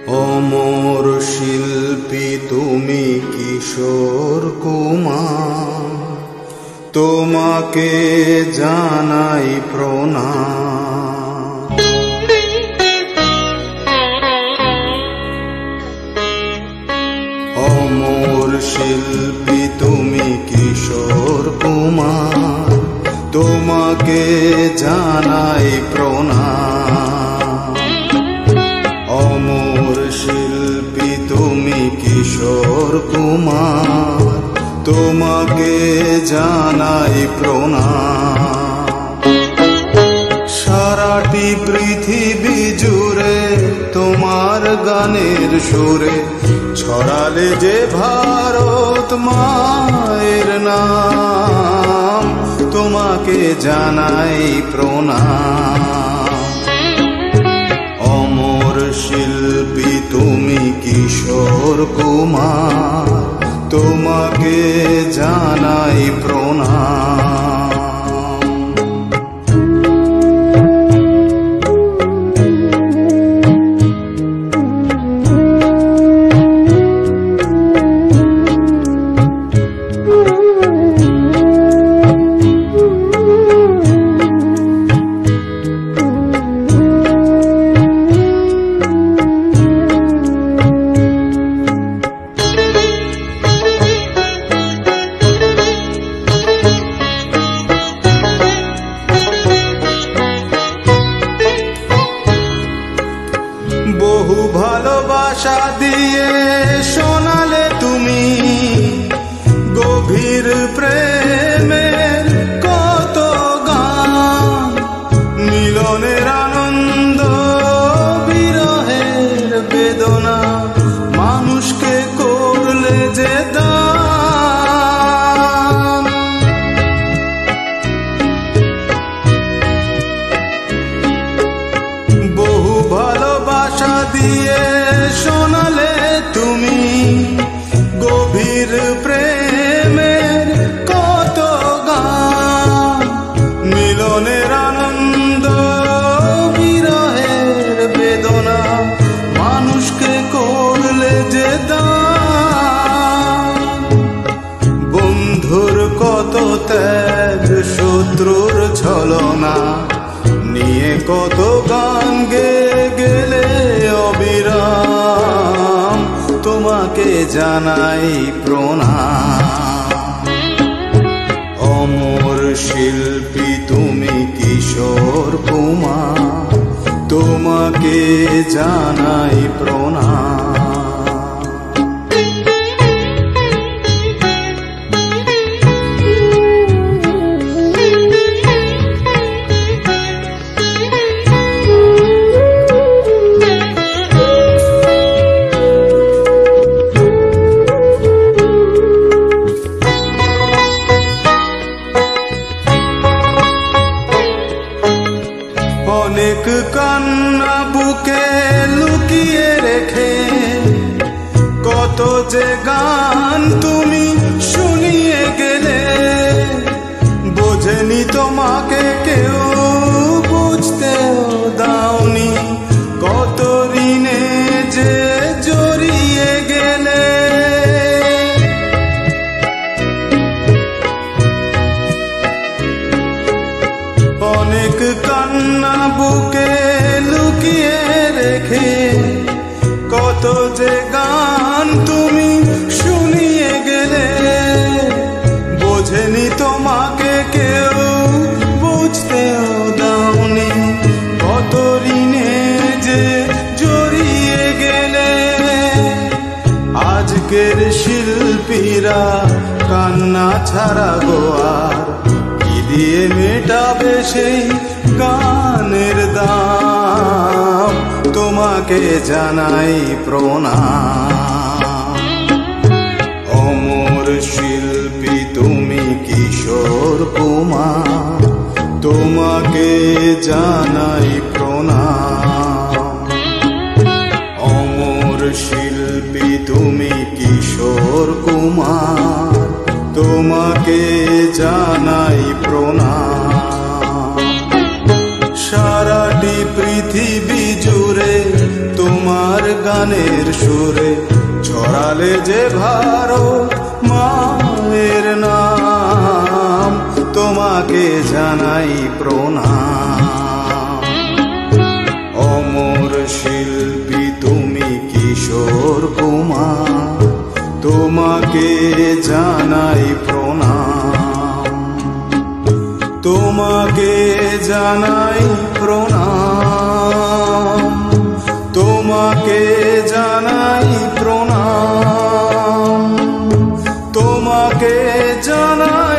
অমর শিল্পী তুমি কিশোর কুমার, তোমাকে জানাই প্রণাম। অমর শিল্পী তুমি কিশোর কুমার, তোমাকে জানাই প্রণাম। অমর শিল্পী তুমি কিশোর কুমার, তোমাকে জানাই প্রণাম। সারাটি পৃথিবী জুড়ে তোমার গানের সুরে ছড়ালে যে ভারত মায়ের নাম, তোমাকে জানাই প্রণাম। অমর শিল্পী তুমি কিশোর কুমার, তোমাকে জানাই প্রণাম। বহু ভালোবাসা দিয়ে শোনালে তুমি গভীর প্রেমের কত গান, মিলনের আনন্দ বিরহের বেদনা মানুষকে করলে যে দান। বহু ভালোবাসা দিয়ে শোনালে তুমি গভীর প্রেমের কত গান, মিলনের আনন্দ বিরহের বেদনা মানুষকে করলে যে দান। বন্ধুর কত ত্যাগ, শত্রুর ছলনা নিয়ে কত গান গেয়ে গেলে অবিরাম, তোমাকে জানাই প্রণাম। অমর শিল্পী তুমি কিশোর কুমার, তোমাকে জানাই প্রণাম। অনেক কান্না বুকে লুকিয়ে রেখে কত যে গান তুমি শুনিয়ে গেলে, বোঝেনি তোমাকে কেউ, বুঝতেও দাওনি কত ঋণে যে জড়িয়ে গেলে। অনেক কান্না বুকে লুকিয়ে রেখে কত যে গান তুমি শুনিয়ে গেলে, বোঝেনি তোমাকে কেউ, বুঝতেও দাওনি কত ঋণে যে জড়িয়ে গেলে। আজকের শিল্পীরা কান্না ছাড়া গোয়ার দিয়ে মেটাবে সেই গানের দাম, তোমাকে জানাই প্রণাম। অমর শিল্পী তুমি কিশোর কুমার, তোমাকে জানাই প্রণাম। অমর শিল্পী তুমি কিশোর কুমার, তোমাকে জানাই প্রণাম। সারাটি পৃথিবী পৃথিবী জুড়ে তোমার গানের সুরে ছড়ালে যে ভারত মায়ের নাম, তোমাকে জানাই প্রণাম। অমর শিল্পী তুমি কিশোর কুমার, তোমাকে জানাই প্রণাম, তোমাকে জানাই প্রণাম, তোমাকে জানাই প্রণাম, তোমাকে জানাই